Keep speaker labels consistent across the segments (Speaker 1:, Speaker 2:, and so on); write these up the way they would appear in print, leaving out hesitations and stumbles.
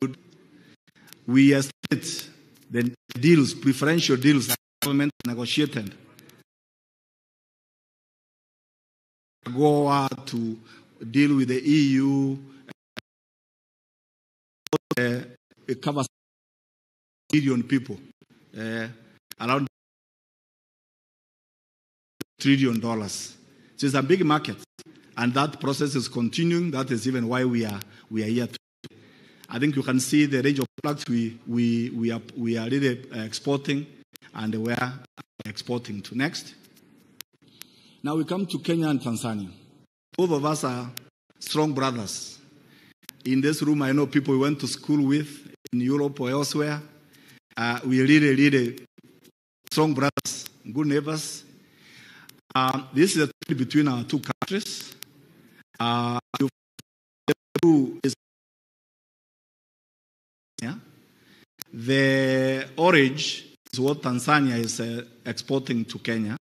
Speaker 1: good. We estimate the deals, preferential deals that the government negotiated go to deal with the EU. It covers billion people, around $1 trillion. So it's a big market, and that process is continuing. That is even why we are here today. I think you can see the range of products we are really exporting, and we are exporting to. Next. Now we come to Kenya and Tanzania. Both of us are strong brothers. In this room, I know people we went to school with in Europe or elsewhere. We are really, really strong brothers, good neighbors. This is a trade between our two countries. The orange is what Tanzania is exporting to Kenya,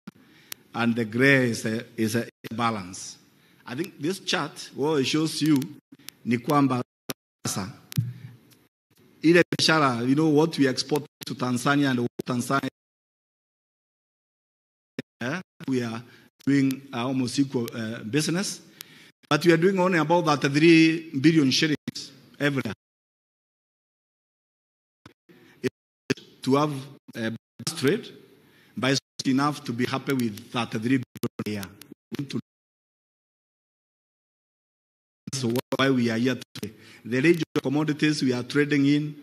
Speaker 1: and the gray is a balance. I think this chart, what it shows you, ni kwamba sasa ile biashara, you know, what we export to Tanzania and what Tanzania, we are doing almost equal business, but we are doing only about that 3 billion shillings every year. To have a trade, but it's not enough to be happy with that 3 billion a year. So why we are here today. The range of commodities we are trading in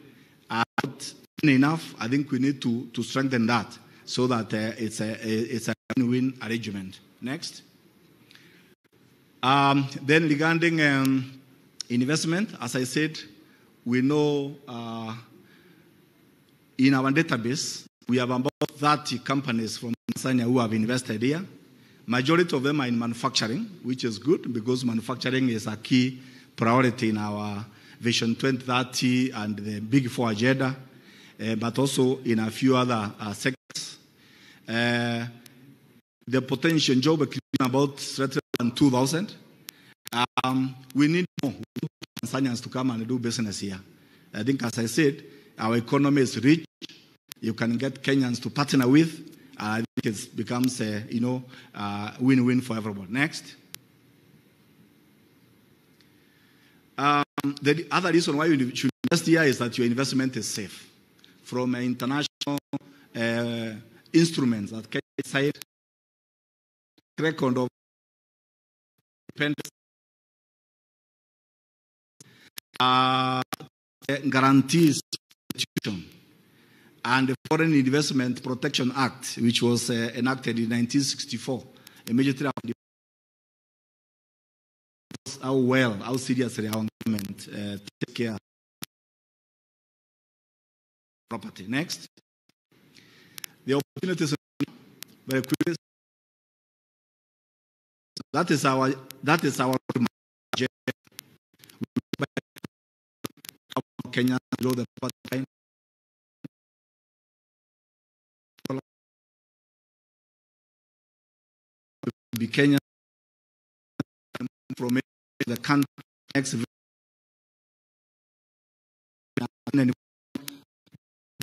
Speaker 1: are not enough. I think we need to strengthen that so that it's a win-win arrangement. Next. Then regarding investment, as I said, we know in our database, we have about 30 companies from Tanzania who have invested here. Majority of them are in manufacturing, which is good because manufacturing is a key priority in our Vision 2030 and the Big Four agenda, but also in a few other sectors. The potential job creation about 2,000. We need more Tanzanians to come and do business here. I think, as I said, our economy is rich. You can get Kenyans to partner with. I think it becomes a win-win for everyone. Next. The other reason why you should invest here is that your investment is safe from international instruments that Kenya side record of independence, guarantees institution, and the Foreign Investment Protection Act, which was enacted in 1964, immediately after how seriously our government take care of property. Next. The opportunities very quickly. That is our Kenya below the line. Be Kenya from the country next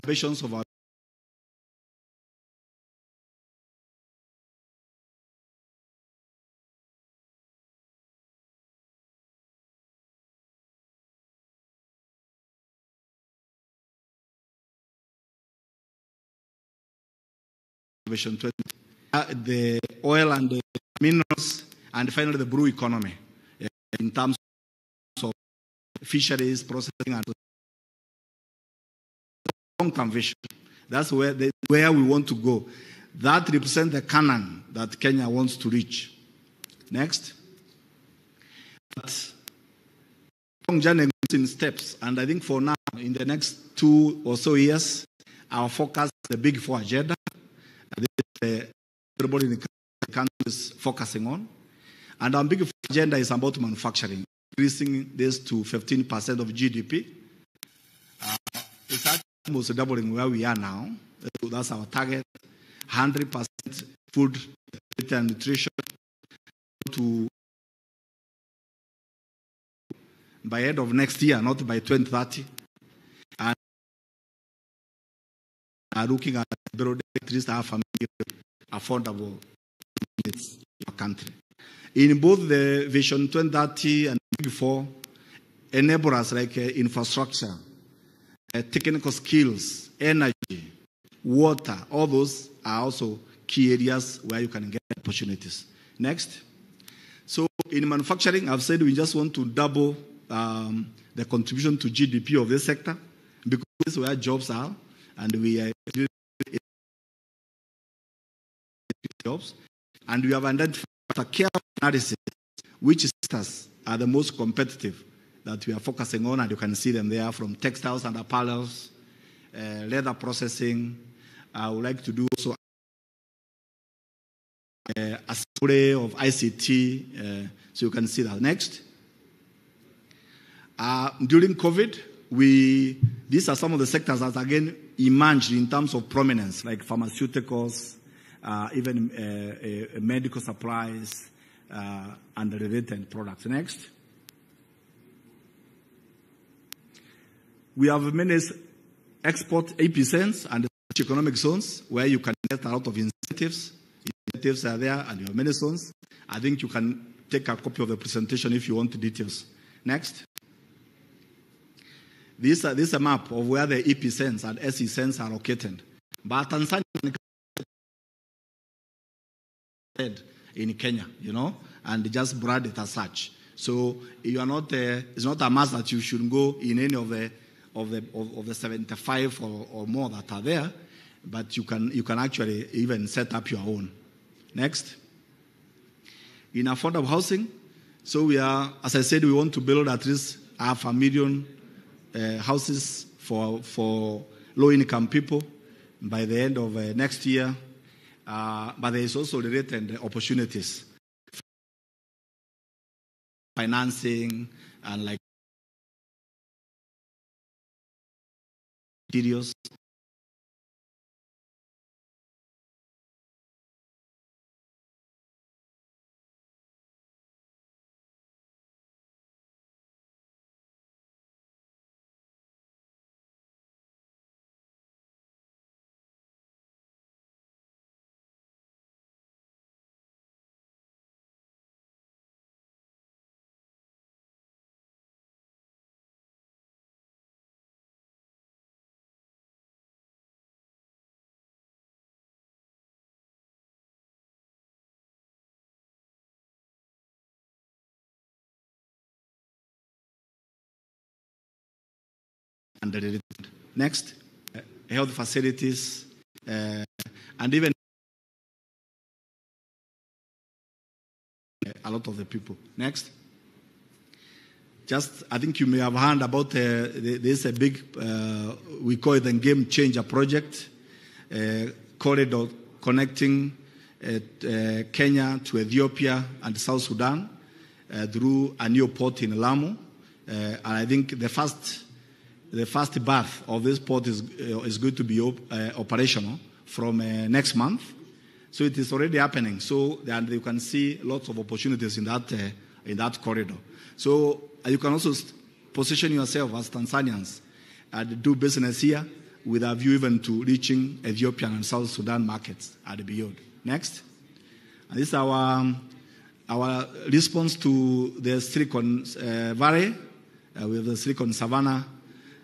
Speaker 1: visions of our Vision 20. The oil and the minerals, and finally the blue economy in terms of fisheries, processing, and long-term vision. That's where we want to go. That represents the canon that Kenya wants to reach. Next. But long journey in steps, and I think for now, in the next 2 or so years, our focus is the Big Four agenda. Everybody in the country is focusing on. And our big agenda is about manufacturing, increasing this to 15% of GDP. It's almost doubling where we are now. So that's our target. 100% food and nutrition to by end of next year, not by 2030. are looking at building at least half a million affordable units in our country. In both the Vision 2030 and before, enablers like infrastructure, technical skills, energy, water, all those are also key areas where you can get opportunities. Next. So in manufacturing, I've said we just want to double the contribution to GDP of this sector because this is where jobs are, and we are jobs. And we have identified a careful analysis which sectors are the most competitive that we are focusing on, and you can see them there from textiles and apparels, leather processing. I would like to do also a survey of ICT, so you can see that. Next. During COVID, these are some of the sectors that again emerged in terms of prominence, like pharmaceuticals, even medical supplies, and related products. Next. We have many export epicenters and economic zones where you can get a lot of incentives. Incentives are there, and you have many zones. I think you can take a copy of the presentation if you want the details. Next. This is a map of where the epicenters and SE centers are located. But Tanzania in Kenya, and just brand it as such. So you are not. It's not a must that you should go in any of the 75 or more that are there, but you can actually even set up your own. Next. In affordable housing, so we are, as I said, we want to build at least 500,000 houses for low-income people by the end of next year. But there is also related opportunities, financing and like materials. And related. Next, health facilities, and even a lot of the people. Next. Just, I think you may have heard about there's a big, we call it the Game Changer project, corridor connecting Kenya to Ethiopia and South Sudan through a new port in Lamu. And I think the first berth of this port is going to be operational from next month. So it is already happening. So and you can see lots of opportunities in that corridor. So you can also position yourself as Tanzanians and do business here with a view even to reaching Ethiopian and South Sudan markets and beyond. Next. And this is our response to the Silicon Valley with the Silicon Savannah,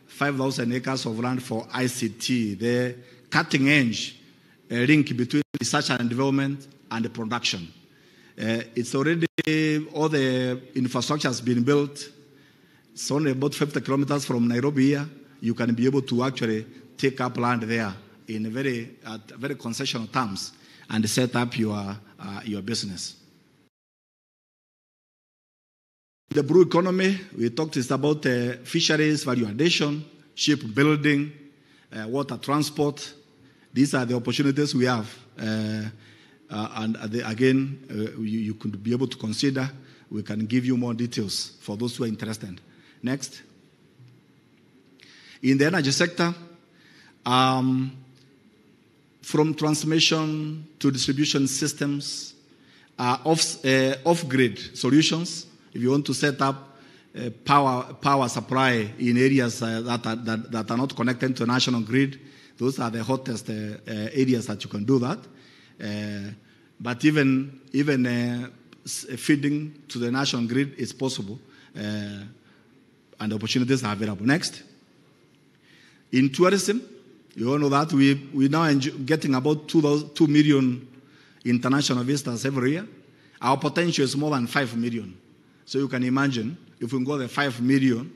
Speaker 1: 5,000 acres of land for ICT, the cutting edge link between research and development and the production. It's already, all the infrastructure has been built. It's only about 50 kilometers from Nairobi here. You can be able to actually take up land there in at very concessional terms and set up your business. The blue economy, we talked about fisheries, value addition, shipbuilding, water transport. These are the opportunities we have. Again, you could be able to consider. We can give you more details for those who are interested. Next. In the energy sector, from transmission to distribution systems, off-grid solutions. If you want to set up power supply in areas that are not connected to a national grid, Those are the hottest areas that you can do that. But even feeding to the national grid is possible, and opportunities are available. Next. In tourism, you all know that we now getting about 2 million international visitors every year. Our potential is more than 5 million. So you can imagine, if we go to 5 million,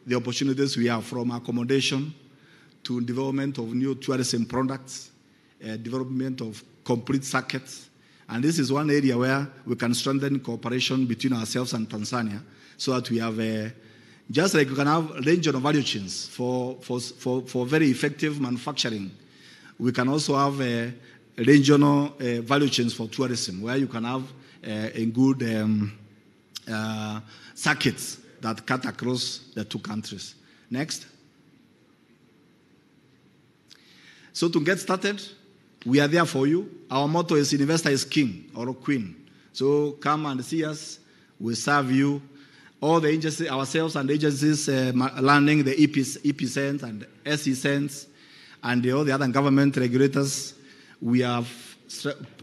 Speaker 1: the opportunities we have from accommodation to development of new tourism products, development of complete circuits. And this is one area where we can strengthen cooperation between ourselves and Tanzania so that we have just like we can have regional value chains for very effective manufacturing. We can also have regional value chains for tourism where you can have a good circuits that cut across the two countries. Next. So to get started, we are there for you. Our motto is investor is king or queen. So come and see us. We serve you. All the agencies, ourselves and agencies learning the EP cents and SE cents and all the other government regulators, we have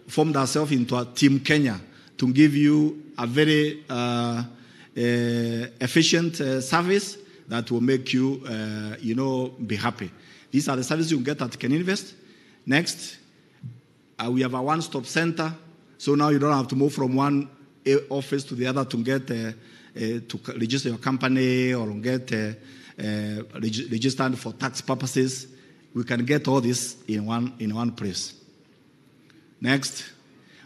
Speaker 1: formed ourselves into a Team Kenya to give you a very efficient service that will make you, be happy. These are the services you get at Can Invest. Next, we have a one-stop center. So now you don't have to move from one office to the other to get to register your company or get registered for tax purposes. We can get all this in one place. Next,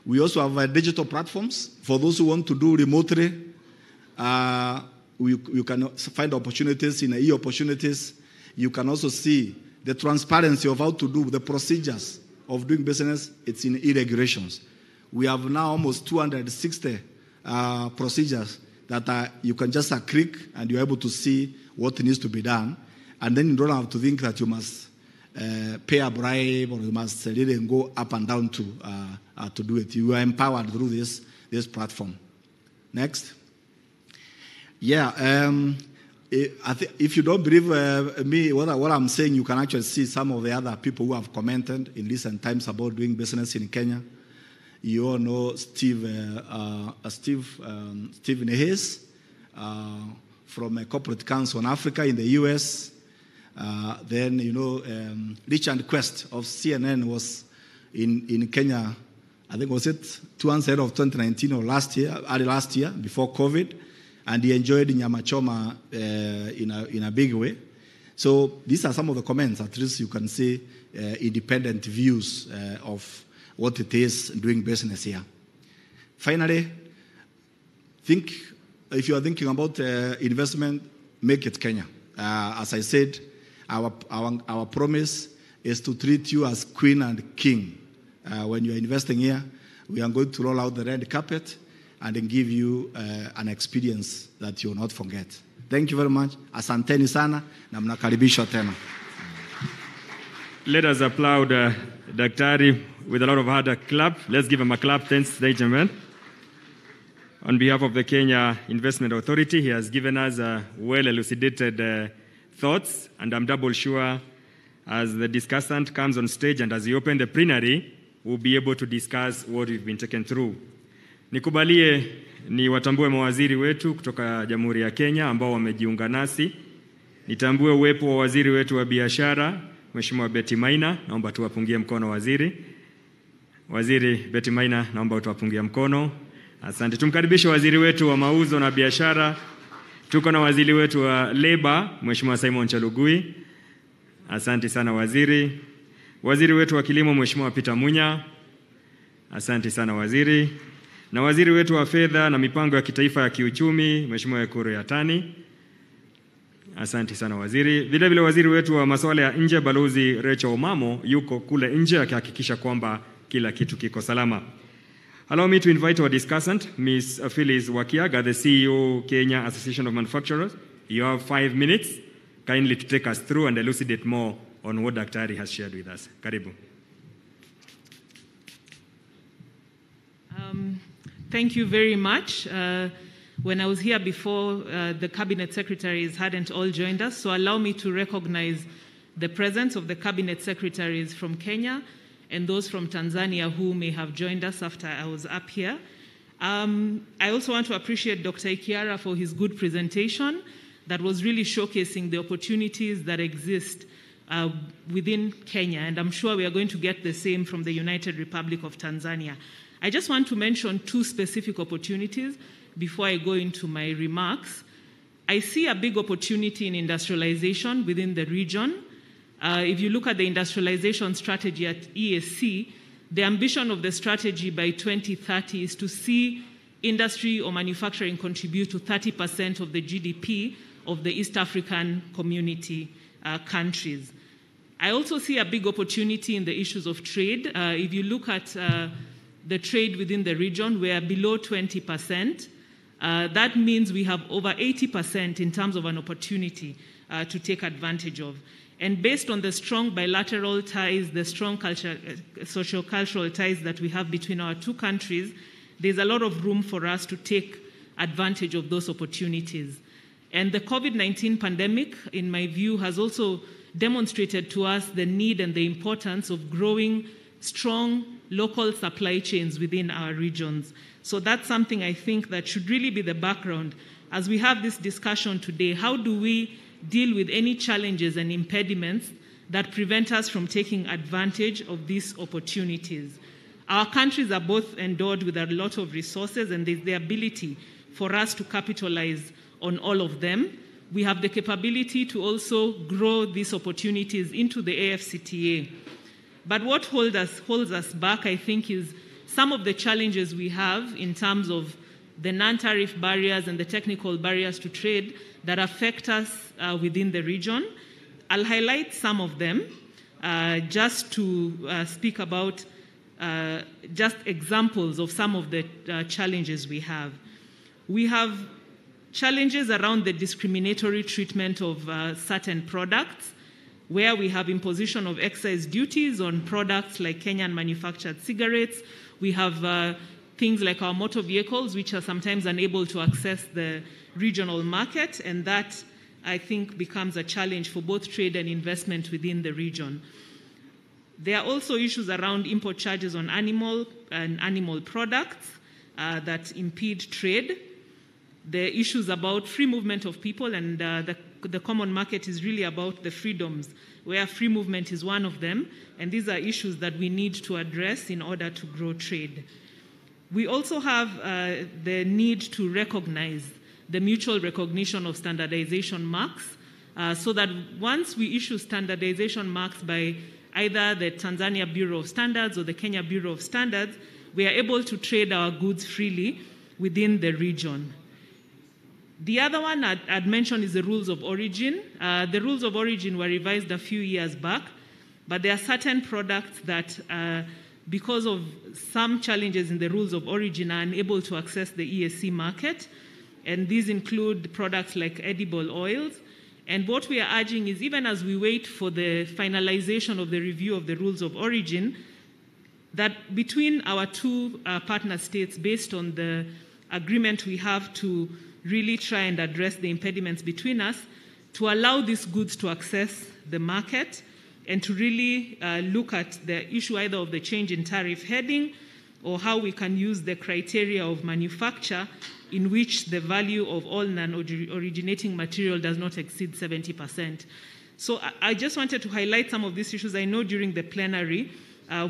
Speaker 1: we also have digital platforms for those who want to do remotely. You can find opportunities in e-opportunities. You can also see the transparency of how to do the procedures of doing business. It's in e-regulations. We have now almost 260 procedures that you can just click and you're able to see what needs to be done. And then you don't have to think that you must pay a bribe or you must really go up and down to do it. You are empowered through this platform. Next. Yeah, if you don't believe me, what I'm saying, you can actually see some of the other people who have commented in recent times about doing business in Kenya. You all know Stephen Hayes from a corporate council in Africa in the US. Then, Richard Quest of CNN was in Kenya, I think was it towards the end of 2019 or early last year, before COVID. And he enjoyed Nyama Choma in a big way. So these are some of the comments. At least you can see independent views of what it is doing business here. Finally, if you are thinking about investment, make it Kenya. As I said, our promise is to treat you as queen and king. When you are investing here, we are going to roll out the red carpet and then give you an experience that you will not forget. Thank you very much. Asanteni sana na mnakaribishwa tena.
Speaker 2: Let us applaud Daktari with a lot of hard clap. Let's give him a clap. Thanks, ladies and gentlemen. On behalf of the Kenya Investment Authority, he has given us well-elucidated thoughts, and I'm double sure as the discussant comes on stage and as he opens the plenary, we'll be able to discuss what we've been taken through. Nikubalie ni watambue mawaziri wetu kutoka Jamhuri ya Kenya ambao wamejiunga nasi. Nitambue uwepo wa waziri wetu wa biashara, Mheshimiwa Betty Maina, naomba tuwapungie mkono waziri. Waziri Betty Maina, naomba tuwapungie mkono. Asante. Tumkaribishe waziri wetu wa mauzo na biashara. Tuko na waziri wetu wa labor, Mheshimiwa Simon Chalugui. Asante sana waziri. Waziri wetu wa kilimo, Mheshimiwa Peter Munya. Asante sana waziri. Na waziri wetu wa fedha na mipango ya kitaifa ya kiuchumi, Mheshimiwa Ekuru Yatani. Asante sana waziri. Vile vile waziri wetu wa masuala ya nje, Balozi Rachel Omamo, yuko kule nje akihakikisha kwamba kila kitu kiko salama. Allow me to invite our discussant, Ms. Phyllis Wakiaga, the CEO, Kenya Association of Manufacturers. You have 5 minutes, kindly to take us through and elucidate more on what Daktari has shared with us. Karibu.
Speaker 3: Thank you very much. When I was here before, the cabinet secretaries hadn't all joined us, so allow me to recognize the presence of the cabinet secretaries from Kenya and those from Tanzania who may have joined us after I was up here. I also want to appreciate Dr. Ikiara for his good presentation that was really showcasing the opportunities that exist within Kenya, and I'm sure we are going to get the same from the United Republic of Tanzania. I just want to mention two specific opportunities before I go into my remarks. I see a big opportunity in industrialization within the region. If you look at the industrialization strategy at EAC, the ambition of the strategy by 2030 is to see industry or manufacturing contribute to 30% of the GDP of the East African community countries. I also see a big opportunity in the issues of trade. If you look at the trade within the region, we are below 20%. That means we have over 80% in terms of an opportunity to take advantage of. And based on the strong bilateral ties, the strong socio-cultural ties that we have between our two countries, there's a lot of room for us to take advantage of those opportunities. And the COVID-19 pandemic, in my view, has also demonstrated to us the need and the importance of growing strong local supply chains within our regions. So that's something I think that should really be the background. As we have this discussion today, how do we deal with any challenges and impediments that prevent us from taking advantage of these opportunities? Our countries are both endowed with a lot of resources, and there's the ability for us to capitalize on all of them. We have the capability to also grow these opportunities into the AFCTA. But what holds us back, I think, is some of the challenges we have in terms of the non-tariff barriers and the technical barriers to trade that affect us within the region. I'll highlight some of them just to speak about just examples of some of the challenges we have. We have challenges around the discriminatory treatment of certain products, where we have imposition of excise duties on products like Kenyan manufactured cigarettes. We have things like our motor vehicles, which are sometimes unable to access the regional market, and that, I think, becomes a challenge for both trade and investment within the region. There are also issues around import charges on animal products that impede trade. The issues about free movement of people, and the common market is really about the freedoms, where free movement is one of them, and these are issues that we need to address in order to grow trade. We also have the need to recognize the mutual recognition of standardization marks, so that once we issue standardization marks by either the Tanzania Bureau of Standards or the Kenya Bureau of Standards, we are able to trade our goods freely within the region. The other one I'd mention is the rules of origin. The rules of origin were revised a few years back, but there are certain products that, because of some challenges in the rules of origin, are unable to access the EAC market, and these include products like edible oils. And what we are urging is, even as we wait for the finalization of the review of the rules of origin, that between our two partner states, based on the agreement we have to really try and address the impediments between us, to allow these goods to access the market and to really look at the issue either of the change in tariff heading or how we can use the criteria of manufacture in which the value of all non-originating material does not exceed 70%. So I just wanted to highlight some of these issues. I know during the plenary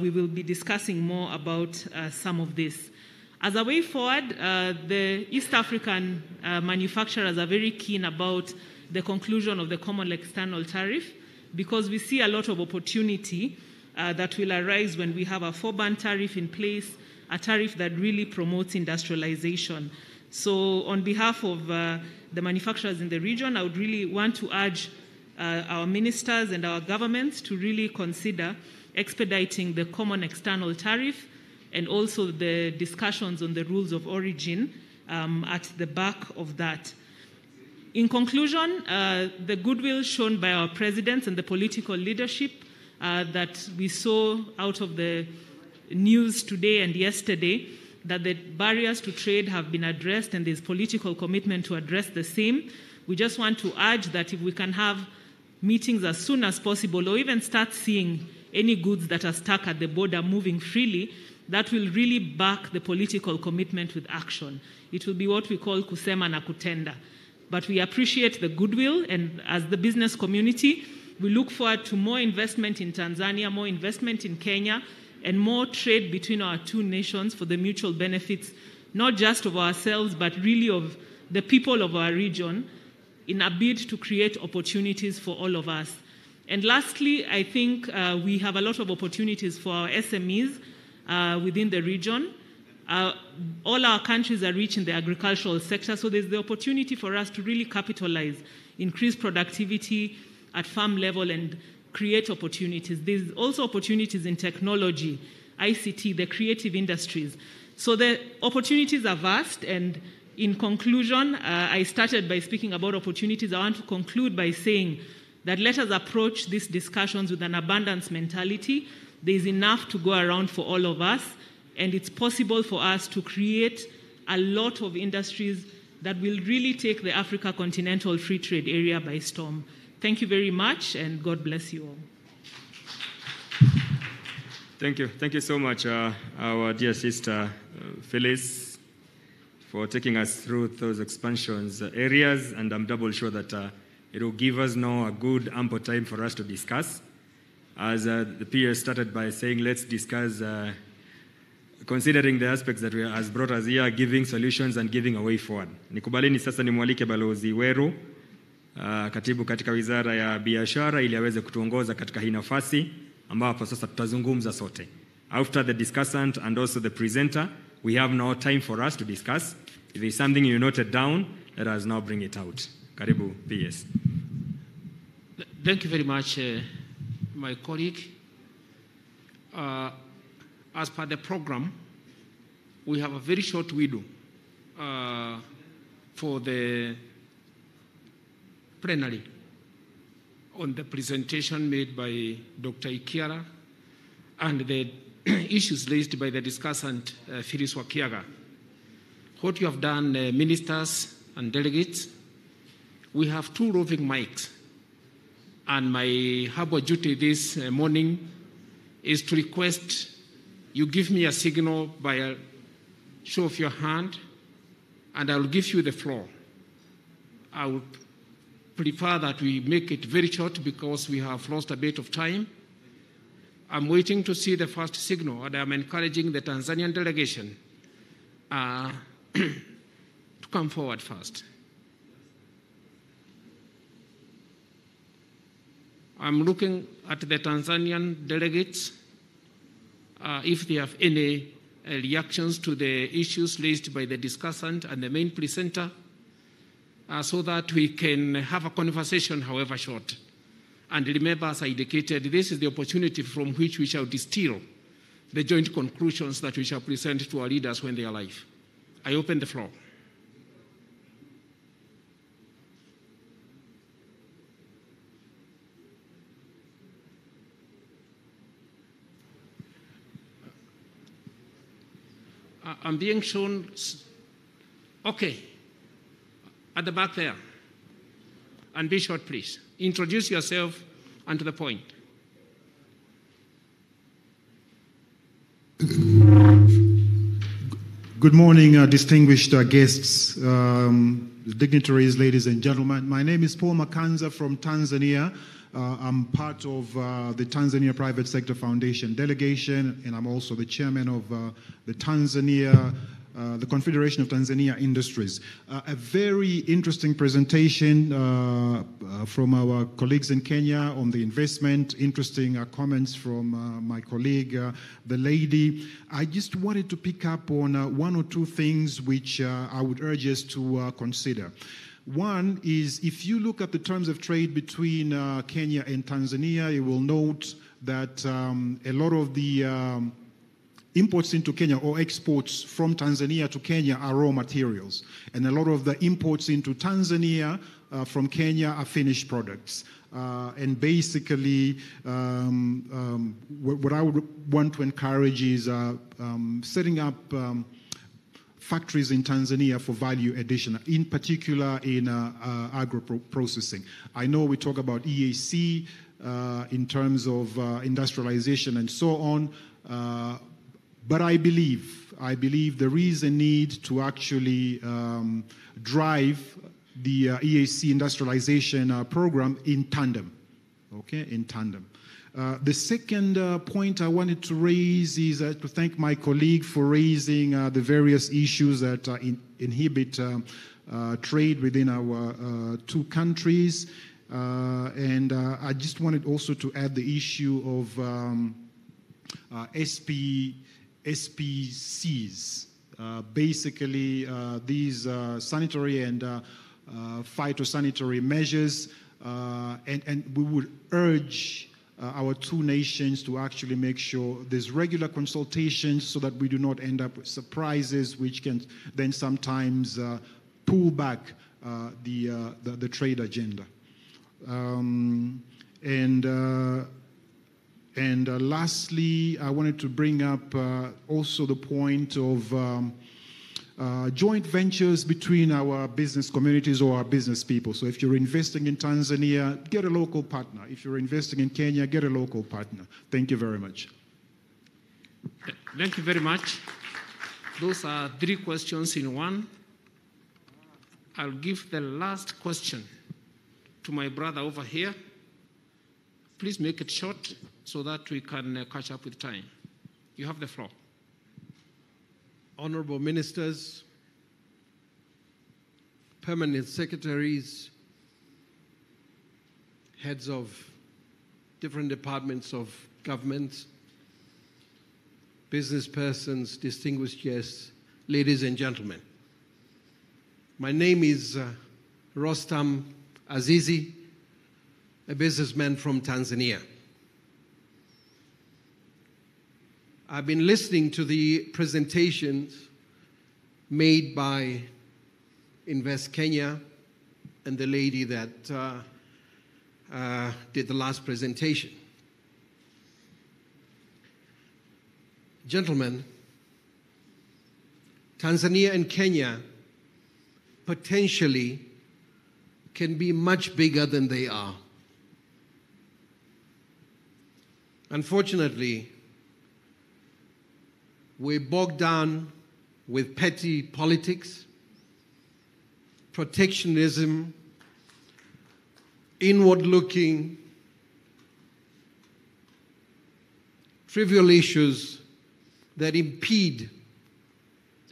Speaker 3: we will be discussing more about some of this. As a way forward, the East African manufacturers are very keen about the conclusion of the common external tariff, because we see a lot of opportunity that will arise when we have a 4-band tariff in place, a tariff that really promotes industrialization. So on behalf of the manufacturers in the region, I would really want to urge our ministers and our governments to really consider expediting the common external tariff and also the discussions on the rules of origin at the back of that. In conclusion, the goodwill shown by our presidents and the political leadership that we saw out of the news today and yesterday, that the barriers to trade have been addressed and there's political commitment to address the same. We just want to urge that if we can have meetings as soon as possible, or even start seeing any goods that are stuck at the border moving freely, that will really back the political commitment with action. It will be what we call kusema na kutenda. But we appreciate the goodwill, and as the business community, we look forward to more investment in Tanzania, more investment in Kenya, and more trade between our two nations for the mutual benefits, not just of ourselves, but really of the people of our region, in a bid to create opportunities for all of us. And lastly, I think we have a lot of opportunities for our SMEs within the region. All our countries are rich in the agricultural sector, so there's the opportunity for us to really capitalize, increase productivity at farm level, and create opportunities. There's also opportunities in technology, ICT, the creative industries. So the opportunities are vast, and in conclusion, I started by speaking about opportunities. I want to conclude by saying that let us approach these discussions with an abundance mentality. There's enough to go around for all of us, and it's possible for us to create a lot of industries that will really take the Africa Continental Free Trade Area by storm. Thank you very much, and God bless you all.
Speaker 2: Thank you. Thank you so much, our dear sister Phyllis, for taking us through those expansions areas, and I'm double sure that it will give us now a good, ample time for us to discuss. As the peers started by saying, let's discuss considering the aspects that has brought us here, giving solutions and giving a way forward. Nikubalini sasa nimwalike Balozi Weru, katibu katika Wizara ya Biashara, ili aweze kutuongoza katika hii nafasi ambapo sasa tutazungumza sote. After the discussant and also the presenter, we have now time for us to discuss. If there is something you noted down, let us now bring it out. Karibu, PS.
Speaker 4: Thank you very much, my colleague. As per the program, we have a very short window for the plenary on the presentation made by Dr. Ikiara and the issues raised by the discussant, Phyllis Wakiaga. What you have done, ministers and delegates, we have 2 roving mics, and my harbor duty this morning is to request you give me a signal by a show of your hand, and I will give you the floor. I would prefer that we make it very short because we have lost a bit of time. I'm waiting to see the first signal, and I'm encouraging the Tanzanian delegation to come forward first. I'm looking at the Tanzanian delegates if they have any reactions to the issues raised by the discussant and the main presenter, so that we can have a conversation, however short. And remember, as I indicated, this is the opportunity from which we shall distill the joint conclusions that we shall present to our leaders when they arrive. I open the floor. I'm being shown, okay, at the back there. And be short, please. Introduce yourself and to the point.
Speaker 5: Good morning, distinguished guests, dignitaries, ladies and gentlemen. My name is Paul Makanza from Tanzania. I'm part of the Tanzania Private Sector Foundation delegation, and I'm also the chairman of the Confederation of Tanzania Industries. A very interesting presentation from our colleagues in Kenya on the investment, interesting comments from my colleague, the lady. I just wanted to pick up on 1 or 2 things which I would urge us to consider. One is, if you look at the terms of trade between Kenya and Tanzania, you will note that a lot of the imports into Kenya or exports from Tanzania to Kenya are raw materials. And a lot of the imports into Tanzania from Kenya are finished products. And basically, what I would want to encourage is setting up factories in Tanzania for value addition, in particular in agro-processing. I know we talk about EAC in terms of industrialization and so on, but I believe there is a need to actually drive the EAC industrialization program in tandem, okay, in tandem. The second point I wanted to raise is to thank my colleague for raising the various issues that inhibit trade within our two countries. And I just wanted also to add the issue of SPCs. Basically, these sanitary and phytosanitary measures, and we would urge our two nations to actually make sure there's regular consultations so that we do not end up with surprises which can then sometimes pull back the trade agenda. Lastly, I wanted to bring up also the point of joint ventures between our business communities or our business people. So if you're investing in Tanzania, get a local partner. If you're investing in Kenya, get a local partner. Thank you very much.
Speaker 4: Thank you very much. Those are 3 questions in one. I'll give the last question to my brother over here. Please make it short so that we can catch up with time. You have the floor.
Speaker 6: Honorable ministers, permanent secretaries, heads of different departments of government, business persons, distinguished guests, ladies and gentlemen. My name is Rostam Azizi, a businessman from Tanzania. I've been listening to the presentations made by Invest Kenya and the lady that did the last presentation. Gentlemen, Tanzania and Kenya potentially can be much bigger than they are. Unfortunately, we're bogged down with petty politics, protectionism, inward-looking, trivial issues that impede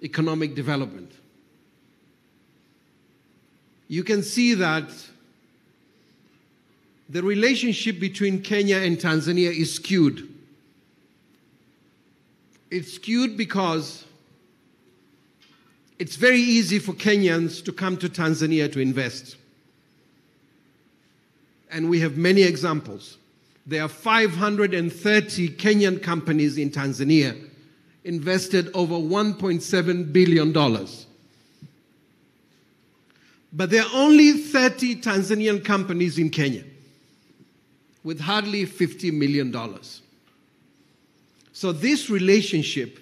Speaker 6: economic development. You can see that the relationship between Kenya and Tanzania is skewed. It's skewed because it's very easy for Kenyans to come to Tanzania to invest. And we have many examples. There are 530 Kenyan companies in Tanzania invested over $1.7 billion. But there are only 30 Tanzanian companies in Kenya with hardly $50 million. So this relationship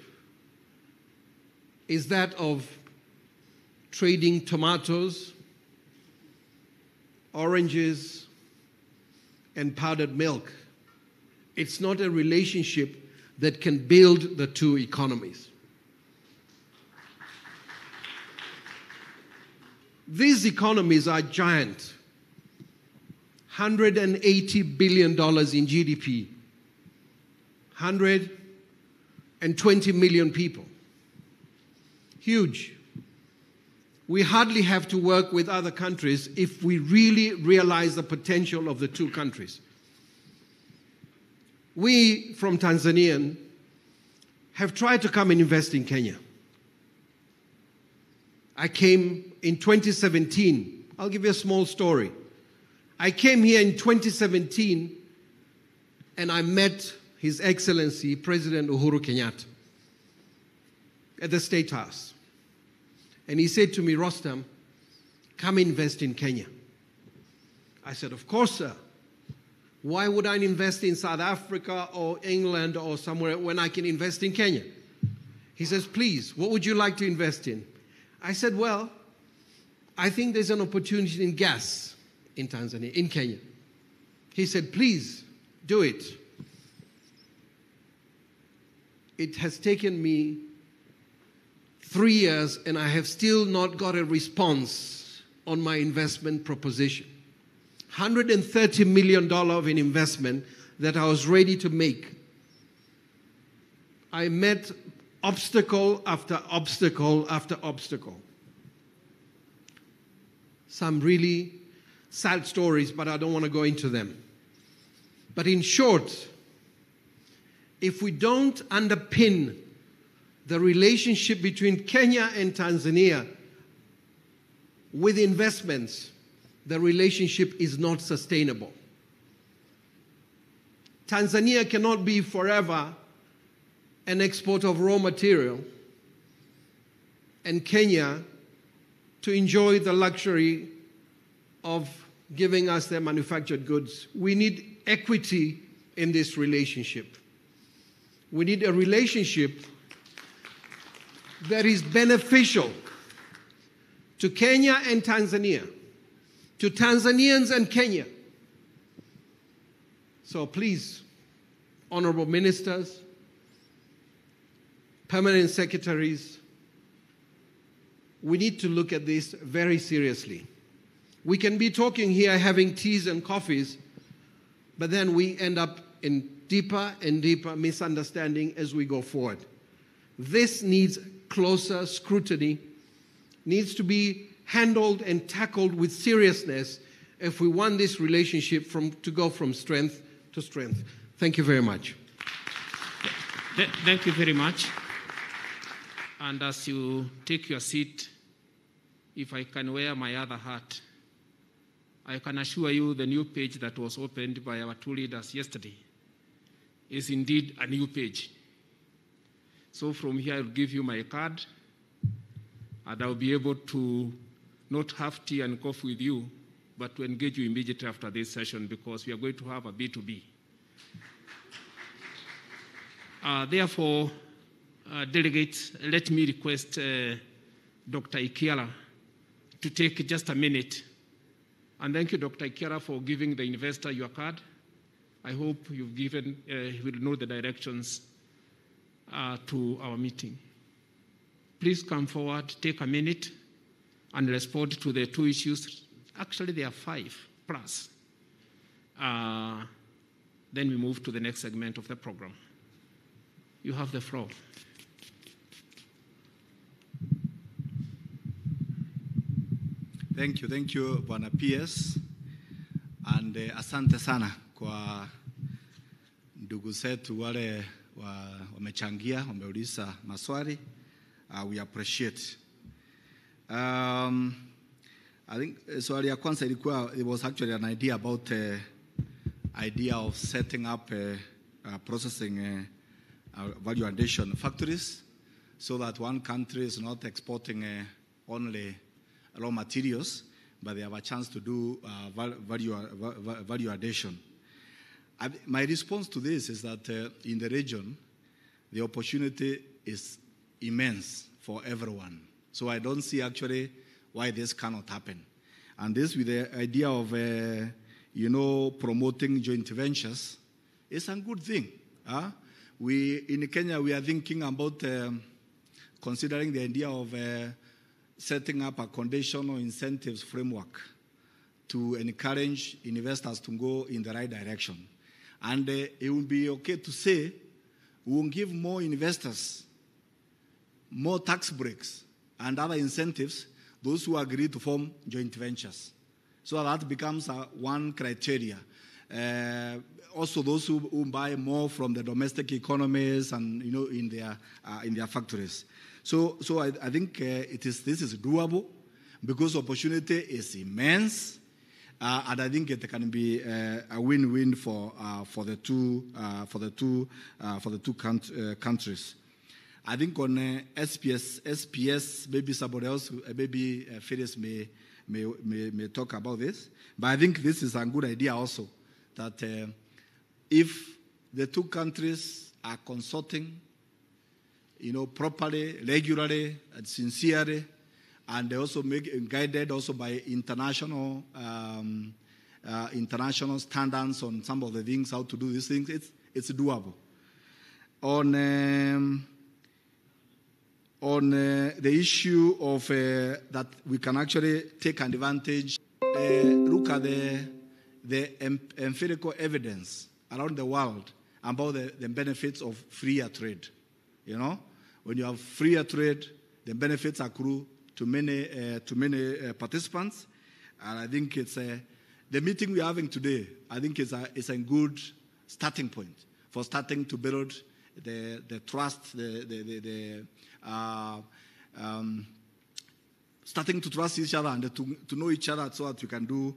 Speaker 6: is that of trading tomatoes, oranges, and powdered milk. It's not a relationship that can build the two economies. These economies are giant. $180 billion in GDP. 120 million people. Huge. We hardly have to work with other countries if we really realize the potential of the two countries. We, from Tanzania, have tried to come and invest in Kenya. I came in 2017. I'll give you a small story. I came here in 2017 and I met His Excellency President Uhuru Kenyatta at the State House. And he said to me, Rostam, come invest in Kenya. I said, of course, sir. Why would I invest in South Africa or England or somewhere when I can invest in Kenya? He says, please, what would you like to invest in? I said, well, I think there's an opportunity in gas in Tanzania, in Kenya. He said, please, do it. It has taken me 3 years and I have still not got a response on my investment proposition. $130 million in investment that I was ready to make. I met obstacle after obstacle after obstacle. Some really sad stories, but I don't want to go into them. But in short, if we don't underpin the relationship between Kenya and Tanzania with investments, the relationship is not sustainable. Tanzania cannot be forever an export of raw material, and Kenya to enjoy the luxury of giving us their manufactured goods. We need equity in this relationship. We need a relationship that is beneficial to Kenya and Tanzania, to Tanzanians and Kenya. So please, honorable ministers, permanent secretaries, we need to look at this very seriously. We can be talking here, having teas and coffees, but then we end up in deeper and deeper misunderstanding as we go forward. This needs closer scrutiny, needs to be handled and tackled with seriousness if we want this relationship to go from strength to strength. Thank you very much.
Speaker 4: Thank you very much. And as you take your seat, if I can wear my other hat, I can assure you the new page that was opened by our two leaders yesterday is indeed a new page. So from here, I'll give you my card, and I'll be able to not have tea and coffee with you, but to engage you immediately after this session, because we are going to have a B2B. Therefore, delegates, let me request Dr. Ikiara to take just a minute. And thank you, Dr. Ikiara, for giving the investor your card. I hope you've given, will know the directions to our meeting. Please come forward, take a minute, and respond to the two issues. Actually, there are 5 plus. Then we move to the next segment of the program. You have the floor.
Speaker 1: Thank you, Bwana PS. And asante sana kwa ndugu zetu wale wamechangia, wameuliza maswali. We appreciate. I think swali ya kwanza ilikuwa, it was actually an idea about idea of setting up processing value addition factories so that one country is not exporting only raw materials, but they have a chance to do value addition. My response to this is that in the region, the opportunity is immense for everyone. So I don't see actually why this cannot happen. And this with the idea of, promoting joint ventures is a good thing. In Kenya, we are thinking about considering the idea of setting up a conditional incentives framework to encourage investors to go in the right direction. And it would be okay to say we will give more investors more tax breaks and other incentives, those who agree to form joint ventures. So that becomes one criteria. Also, those who buy more from the domestic economies and in their factories. So I think this is doable because opportunity is immense, and I think it can be a win-win for the two countries. I think on SPS, maybe somebody else, maybe Phyllis may talk about this. But I think this is a good idea also, that if the two countries are consulting properly, regularly, and sincerely, and they also guided also by international standards on some of the things, how to do these things. It's doable. On the issue of that we can actually take advantage, look at the empirical evidence around the world about the benefits of freer trade. When you have freer trade, the benefits accrue to many participants, and I think it's the meeting we're having today. I think is a good starting point for starting to build the trust, starting to trust each other and to know each other so that you can do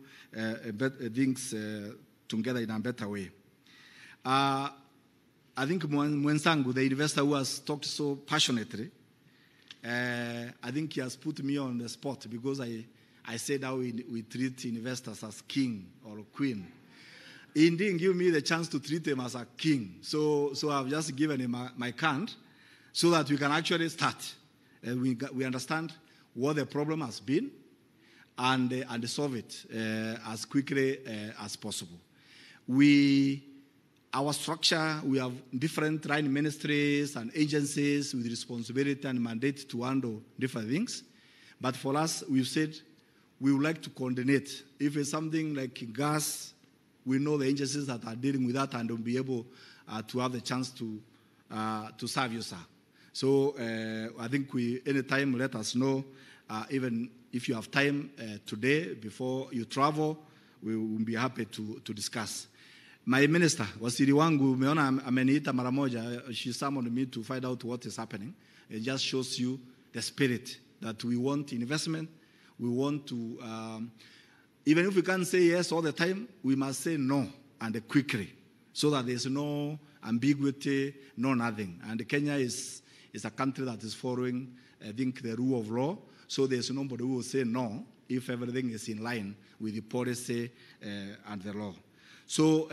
Speaker 1: things together in a better way. I think Mwensangu, the investor who has talked so passionately, I think he has put me on the spot because I said how we treat investors as king or queen. He didn't give me the chance to treat him as a king. So I've just given him my card so that we can actually start. We understand what the problem has been and solve it as quickly as possible. Our structure, we have different line ministries and agencies with responsibility and mandate to handle different things. But for us, we've said we would like to coordinate. If it's something like gas, we know the agencies that are dealing with that and will be able to have the chance to serve you, sir. So I think anytime let us know, even if you have time today before you travel, we will be happy to discuss. My minister, Waziri wangu, umeona ameniita mara moja. She summoned me to find out what is happening. It just shows you the spirit that we want investment. We want to, even if we can't say yes all the time, we must say no and quickly so that there's no ambiguity, no nothing. And Kenya is a country that is following, I think, the rule of law. So there's nobody who will say no if everything is in line with the policy and the law. So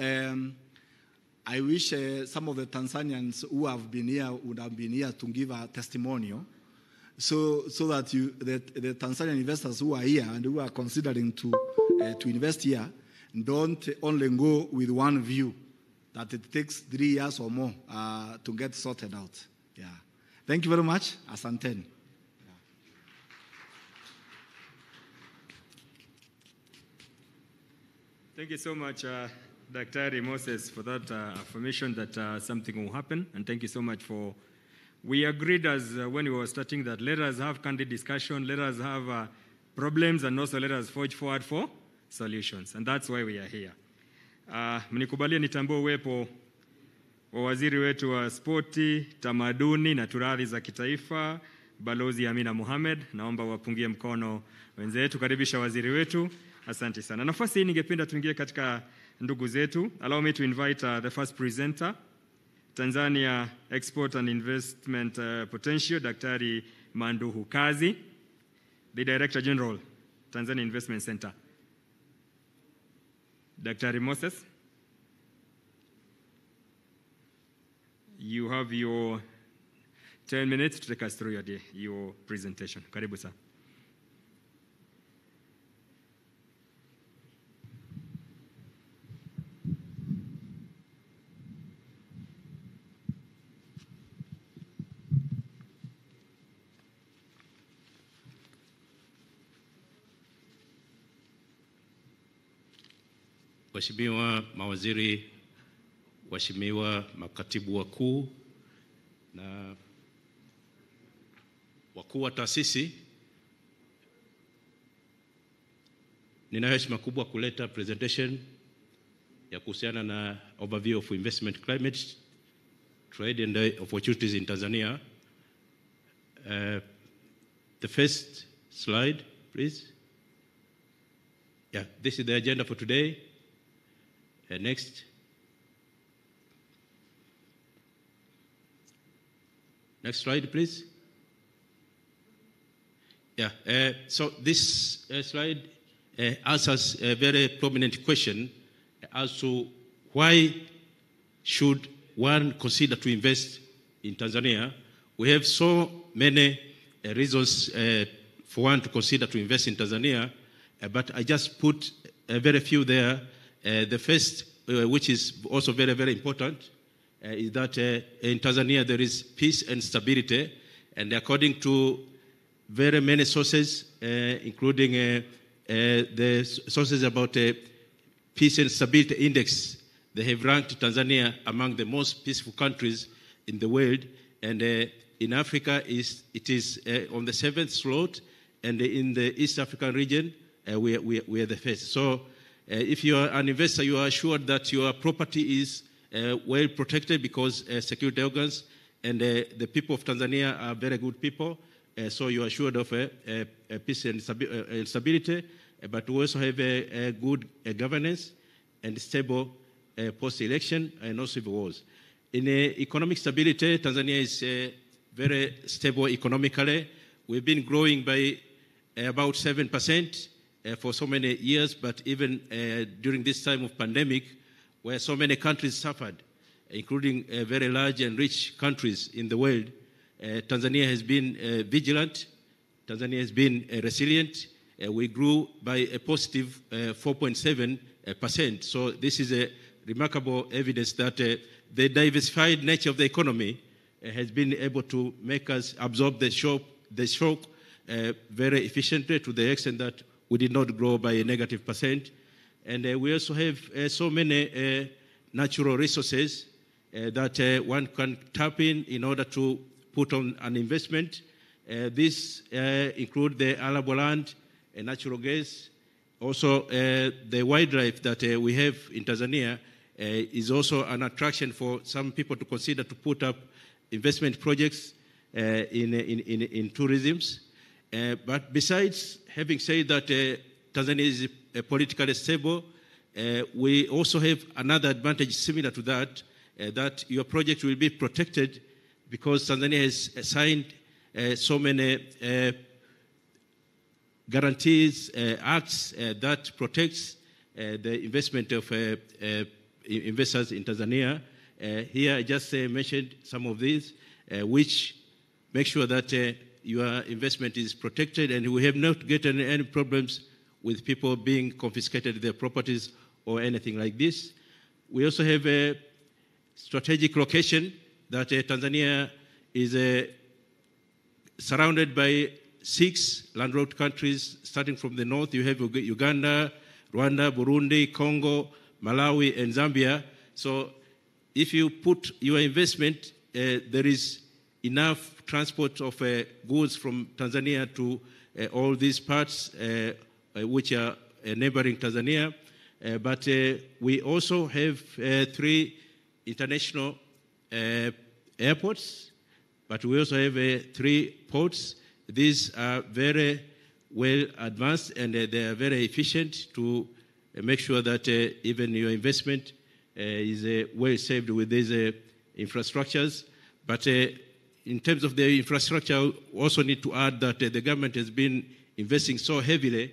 Speaker 1: I wish some of the Tanzanians who have been here would have been here to give a testimonial, so that the Tanzanian investors who are here and who are considering to invest here don't only go with one view that it takes 3 years or more to get sorted out. Yeah. Thank you very much. Asanteni.
Speaker 2: Thank you so much, Dr. Moses, for that affirmation that something will happen. And thank you so much for, we agreed as when we were starting that let us have candid discussion, let us have problems, and also let us forge forward for solutions. And that's why we are here. Mnikubalia nitambue uwepo wa waziri wetu wa spoti, tamaduni na turathi za kitaifa, Balozi Amina Mohamed. Naomba wapungie mkono wenzetu karibisha waziri wetu. Asante sana. Nafasi hii ningependa tuingie katika ndugu zetu. Allow me to invite the first presenter, Tanzania Export and Investment Potential, Dr. Manduhu Kazi, the Director General, Tanzania Investment Center. Dr. Moses, you have your 10 minutes to take us through your presentation. Karibu sana.
Speaker 7: Waheshimiwa mawaziri, waheshimiwa makatibu wakuu na wakuu wa taasisi, nina heshima kubwa kuleta presentation ya kuhusiana na overview of investment climate, trade and opportunities in Tanzania. The first slide, please. Yeah, this is the agenda for today. Next. Next slide, please. Yeah, so this slide answers a very prominent question as to why should one consider to invest in Tanzania we have so many reasons for one to consider to invest in Tanzania, but I just put very few there. The first, which is also very, very important, is that in Tanzania there is peace and stability, and according to very many sources, including the sources about Peace and Stability Index, they have ranked Tanzania among the most peaceful countries in the world, and in Africa it is on the 7th slot, and in the East African region we are the first. So if you are an investor, you are assured that your property is well protected because security organs and the people of Tanzania are very good people. So you are assured of peace and stability, but we also have a good governance and stable post-election and no civil wars. In economic stability, Tanzania is very stable economically. We've been growing by about 7% for so many years, but even during this time of pandemic, where so many countries suffered, including very large and rich countries in the world, Tanzania has been vigilant. Tanzania has been resilient. We grew by a positive 4.7%. So this is a remarkable evidence that the diversified nature of the economy has been able to make us absorb the shock very efficiently, to the extent that we did not grow by a negative percent. And we also have so many natural resources that one can tap in order to put on an investment. This include the arable land, natural gas. Also, the wildlife that we have in Tanzania is also an attraction for some people to consider to put up investment projects in tourism. But besides having said that Tanzania is politically stable, we also have another advantage similar to that, that your project will be protected because Tanzania has signed so many guarantees, acts that protects the investment of investors in Tanzania. Here I just mentioned some of these, which make sure that your investment is protected, and we have not gotten any problems with people being confiscated their properties or anything like this. We also have a strategic location that Tanzania is surrounded by 6 landlocked countries. Starting from the north, you have Uganda, Rwanda, Burundi, Congo, Malawi, and Zambia. So if you put your investment, there is enough transport of goods from Tanzania to all these parts which are neighboring Tanzania. But we also have 3 international airports, but we also have 3 ports. These are very well advanced, and they are very efficient to make sure that even your investment is well saved with these infrastructures. But in terms of the infrastructure, I also need to add that the government has been investing so heavily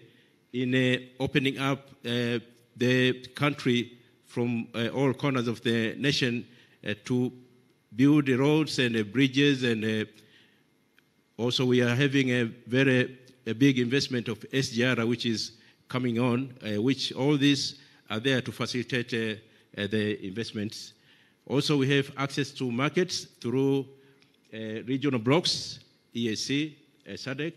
Speaker 7: in opening up the country from all corners of the nation to build roads and bridges, and also we are having a big investment of SGR, which is coming on, which all these are there to facilitate the investments. Also, we have access to markets through regional blocks, EAC, SADC,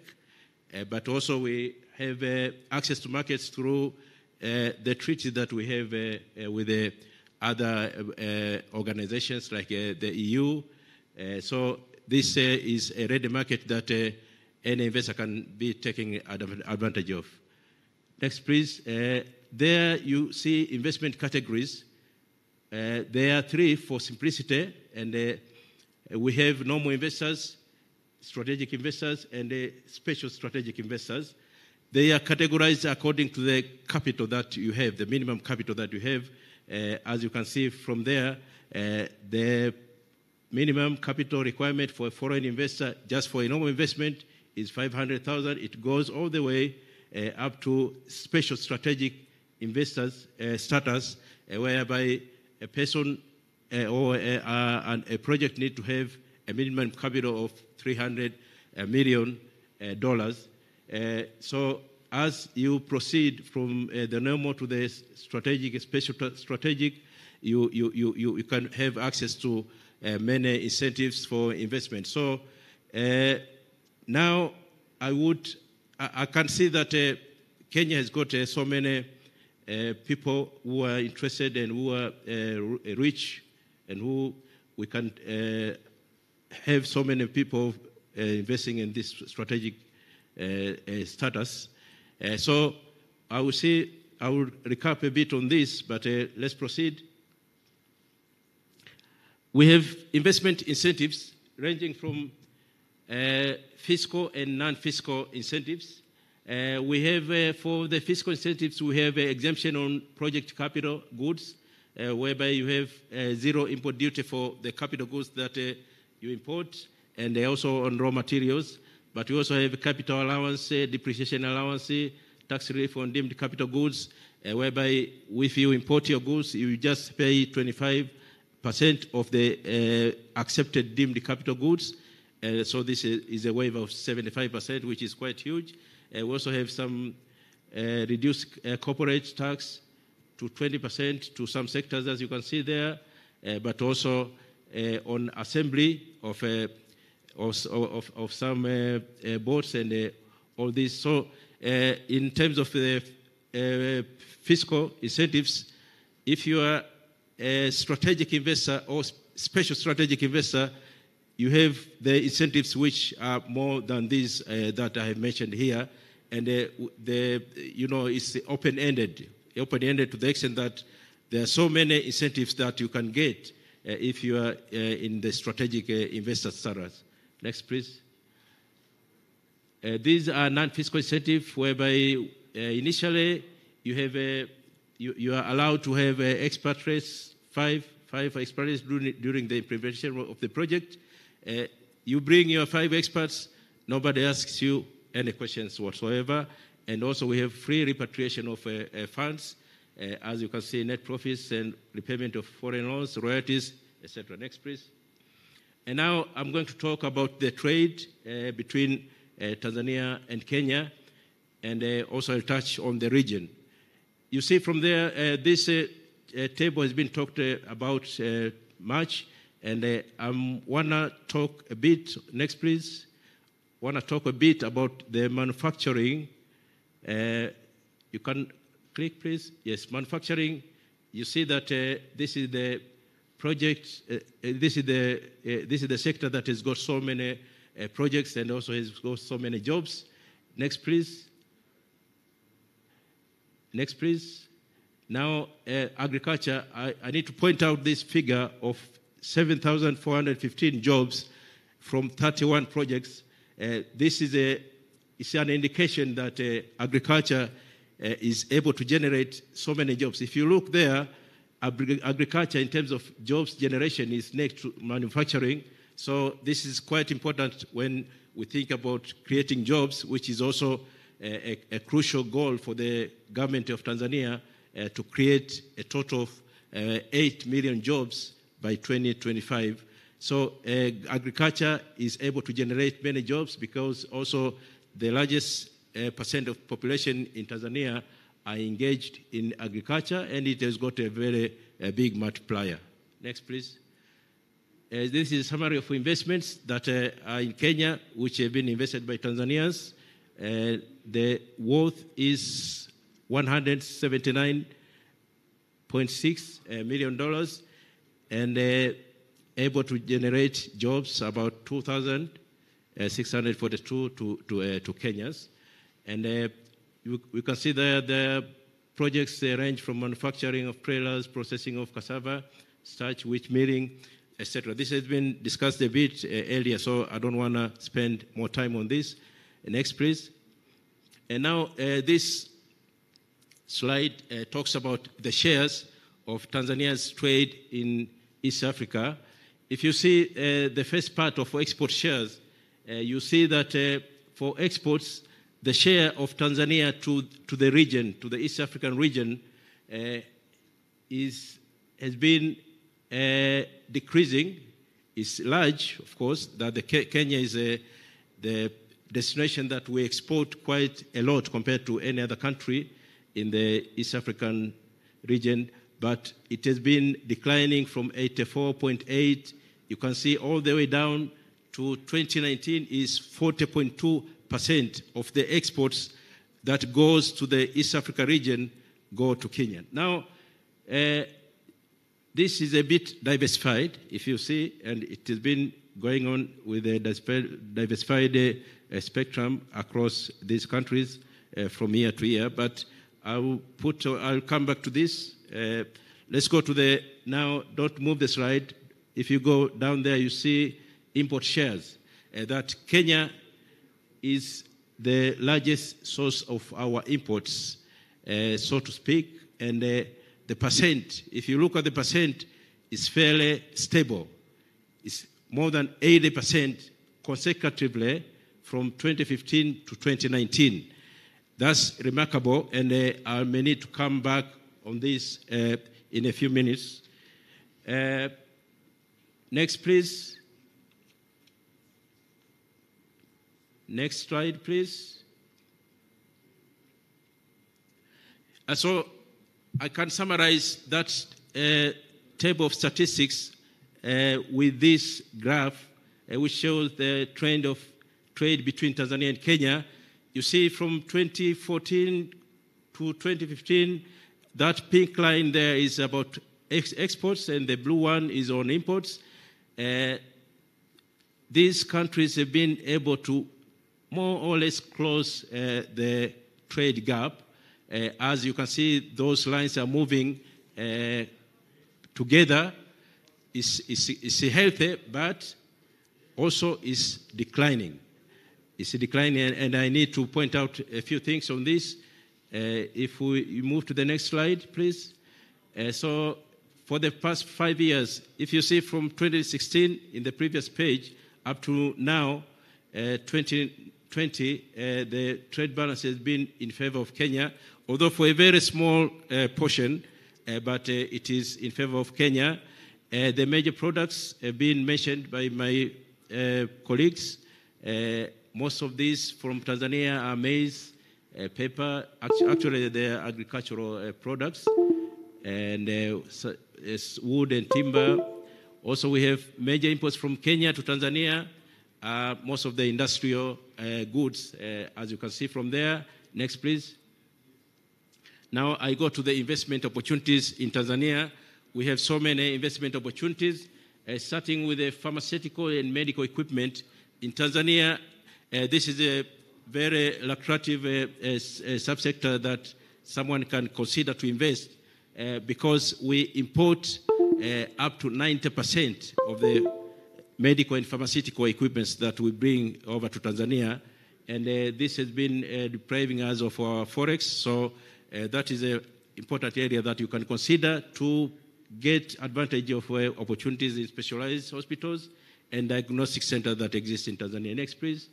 Speaker 7: but also we have access to markets through the treaty that we have with the other organizations like the EU. So this is a ready market that any investor can be taking advantage of. Next, please. There you see investment categories. There are 3 for simplicity, and we have normal investors, strategic investors, and special strategic investors. They are categorized according to the capital that you have, the minimum capital that you have. As you can see from there, the minimum capital requirement for a foreign investor, just for a normal investment, is 500,000. It goes all the way up to special strategic investors status, whereby a person or a project need to have a minimum capital of $300 million. So as you proceed from the normal to the strategic, special strategic, you can have access to many incentives for investment. So now I can see that Kenya has got so many people who are interested and who are rich, and who we can have so many people investing in this strategic status. So I will recap a bit on this, but let's proceed. We have investment incentives ranging from fiscal and non-fiscal incentives. We have, for the fiscal incentives, we have exemption on project capital goods, whereby you have zero import duty for the capital goods that you import, and also on raw materials. But we also have capital allowance, depreciation allowance, tax relief on deemed capital goods, whereby if you import your goods, you just pay 25% of the accepted deemed capital goods. So this is a waiver of 75%, which is quite huge. We also have some reduced corporate tax to 20% to some sectors, as you can see there, but also on assembly of some boats and all this. So in terms of the fiscal incentives, if you are a strategic investor or special strategic investor, you have the incentives which are more than these that I have mentioned here, and it's open-ended to the extent that there are so many incentives that you can get if you are in the strategic investor status. Next, please. These are non-fiscal incentives, whereby initially you have you are allowed to have expert rates, five expert rates during the implementation of the project. You bring your 5 experts, nobody asks you any questions whatsoever. And also we have free repatriation of funds, as you can see, net profits and repayment of foreign loans, royalties, etc. Next, please. And now I'm going to talk about the trade between Tanzania and Kenya, and also I'll touch on the region. You see from there, this table has been talked about much, and I want to talk a bit, next please, want to talk a bit about the manufacturing. You can click, please. Yes, manufacturing. You see that this is the project, this is the sector that has got so many projects and also has got so many jobs. Next, please. Next, please. Now, agriculture, I need to point out this figure of 7,415 jobs from 31 projects. This is it's an indication that agriculture is able to generate so many jobs. If you look there, agriculture in terms of jobs generation is next to manufacturing. So this is quite important when we think about creating jobs, which is also a crucial goal for the government of Tanzania to create a total of 8 million jobs by 2025. So agriculture is able to generate many jobs because also the largest percent of population in Tanzania are engaged in agriculture, and it has got a very big multiplier. Next, please. This is a summary of investments that are in Kenya, which have been invested by Tanzanians. The worth is $179.6 million, and able to generate jobs about 2,642 to Kenyans. And we can see there the projects range from manufacturing of trailers, processing of cassava, starch, wheat milling, etc. This has been discussed a bit earlier, so I don't want to spend more time on this. Next, please. And now this slide talks about the shares of Tanzania's trade in East Africa. If you see the first part of export shares, you see that for exports, the share of Tanzania to the region, to the East African region, has been decreasing, is large, of course, that Kenya is the destination that we export quite a lot compared to any other country in the East African region, but it has been declining from 84.8, you can see all the way down to 2019 is 40.2% of the exports that goes to the East Africa region go to Kenya. Now, this is a bit diversified, if you see, and it has been going on with a diversified spectrum across these countries from year to year. But I'll come back to this. Let's go to the, now, don't move the slide. If you go down there, you see import shares. That Kenya is the largest source of our imports, so to speak, and the percent, if you look at the percent, is fairly stable. It's more than 80% consecutively from 2015 to 2019. That's remarkable, and I may need to come back on this in a few minutes. Next, please. Next slide, please. So I can summarize that table of statistics with this graph, which shows the trend of trade between Tanzania and Kenya. You see from 2014 to 2015, that pink line there is about exports, and the blue one is on imports. These countries have been able to more or less close the trade gap. As you can see, those lines are moving together. It's healthy, but also is declining. It's declining, and I need to point out a few things on this. If we move to the next slide, please. So for the past 5 years, if you see from 2016 in the previous page up to now, 2020, the trade balance has been in favor of Kenya, although for a very small portion, but it is in favor of Kenya. The major products have been mentioned by my colleagues. Most of these from Tanzania are maize, paper, actually they are agricultural products, and it's wood and timber. Also we have major imports from Kenya to Tanzania, most of the industrial goods, as you can see from there. Next, please. Now I go to the investment opportunities in Tanzania. We have so many investment opportunities, starting with the pharmaceutical and medical equipment. In Tanzania, this is a very lucrative subsector that someone can consider to invest because we import up to 90% of the medical and pharmaceutical equipment that we bring over to Tanzania. And this has been depriving us of our forex. So that is an important area that you can consider to get advantage of opportunities in specialized hospitals and diagnostic centers that exist in Tanzania. Next, please.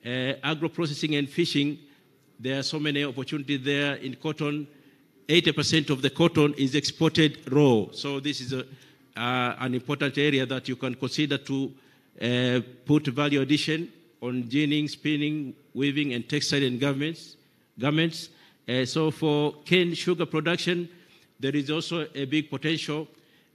Speaker 7: Agro-processing and fishing, there are so many opportunities there. In cotton, 80% of the cotton is exported raw. So this is an important area that you can consider to put value addition on ginning, spinning, weaving, and textile and garments. So for cane sugar production, there is also a big potential.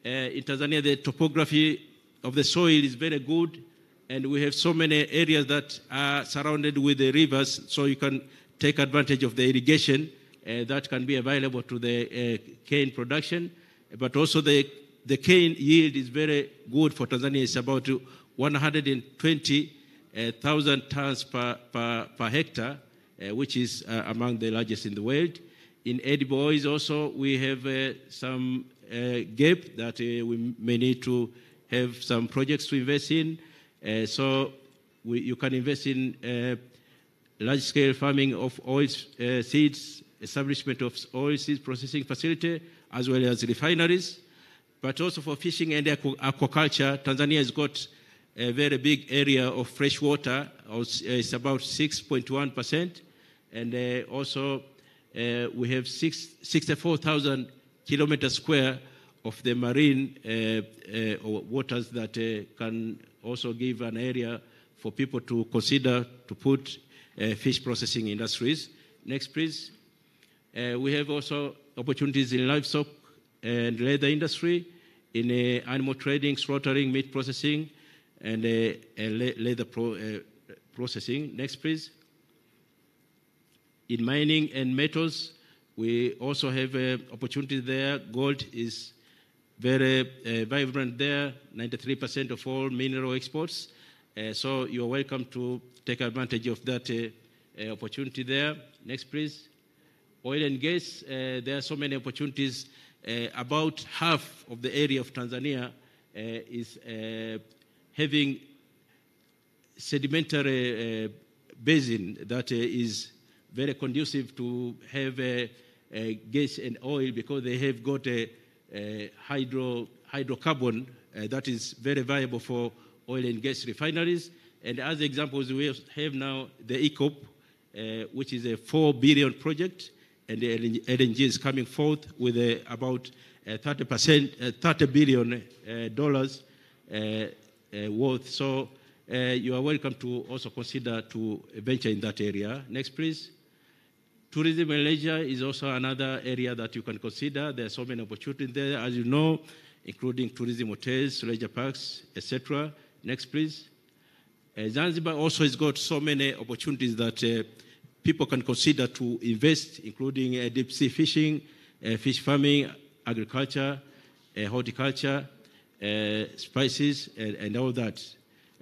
Speaker 7: In Tanzania, the topography of the soil is very good, and we have so many areas that are surrounded with the rivers, so you can take advantage of the irrigation that can be available to the cane production. But also the cane yield is very good for Tanzania. It's about 120,000 tons per hectare, which is among the largest in the world. In edible oils also, we have some gap that we may need to have some projects to invest in. So you can invest in large-scale farming of oil seeds, establishment of oil seeds processing facility, as well as refineries. But also for fishing and aquaculture, Tanzania has got a very big area of fresh water. It's about 6.1%. And also we have 64,000 kilometers square of the marine waters that can also give an area for people to consider to put fish processing industries. Next, please. We have also opportunities in livestock and leather industry, in animal trading, slaughtering, meat processing, and leather processing. Next, please. In mining and metals, we also have opportunities there. Gold is very vibrant there, 93% of all mineral exports. So you're welcome to take advantage of that opportunity there. Next, please. Oil and gas, there are so many opportunities. About half of the area of Tanzania is having sedimentary basin that is very conducive to have gas and oil, because they have got a hydrocarbon that is very viable for oil and gas refineries. And as examples, we have now the ECOP, which is a 4 billion project, and the LNG is coming forth with about $30 billion worth. So you are welcome to also consider to venture in that area. Next, please. Tourism and leisure is also another area that you can consider. There are so many opportunities there, as you know, including tourism hotels, leisure parks, etc. Next, please. Zanzibar also has got so many opportunities that people can consider to invest, including deep sea fishing, fish farming, agriculture, horticulture, spices, and all that.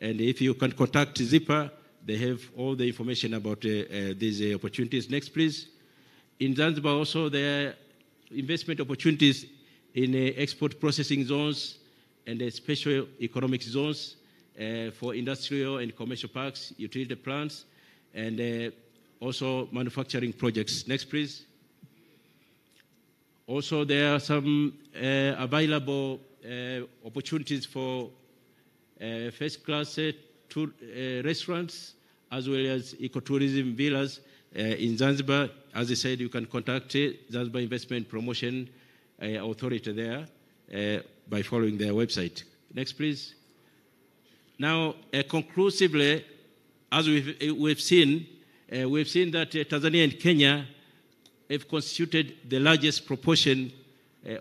Speaker 7: And if you can contact Zipper, they have all the information about these opportunities. Next, please. In Zanzibar also, there are investment opportunities in export processing zones and special economic zones for industrial and commercial parks, utility plants, and also manufacturing projects. Next, please. Also, there are some available opportunities for first-class restaurants, as well as ecotourism villas in Zanzibar. As I said, you can contact Zanzibar Investment Promotion Authority there by following their website. Next, please. Now, conclusively, as we've seen that Tanzania and Kenya have constituted the largest proportion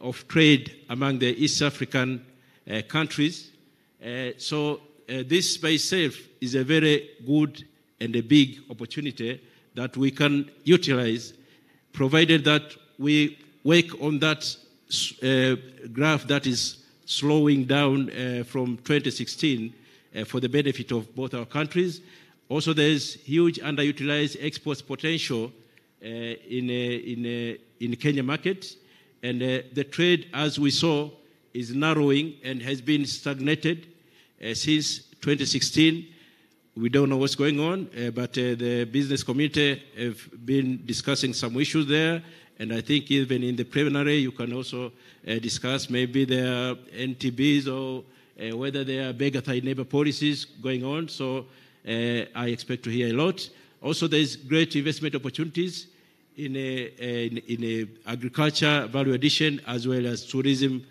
Speaker 7: of trade among the East African countries. So this by itself is a very good and a big opportunity that we can utilize, provided that we work on that graph that is slowing down from 2016 for the benefit of both our countries. Also, there is huge underutilized exports potential in Kenya market, and the trade, as we saw, is narrowing and has been stagnated since 2016. We don't know what's going on, but the business community have been discussing some issues there, and I think even in the preliminary, you can also discuss maybe there are NTBs or whether there are beggar-thy-neighbor policies going on. So I expect to hear a lot. Also, there is great investment opportunities in agriculture, value addition, as well as tourism,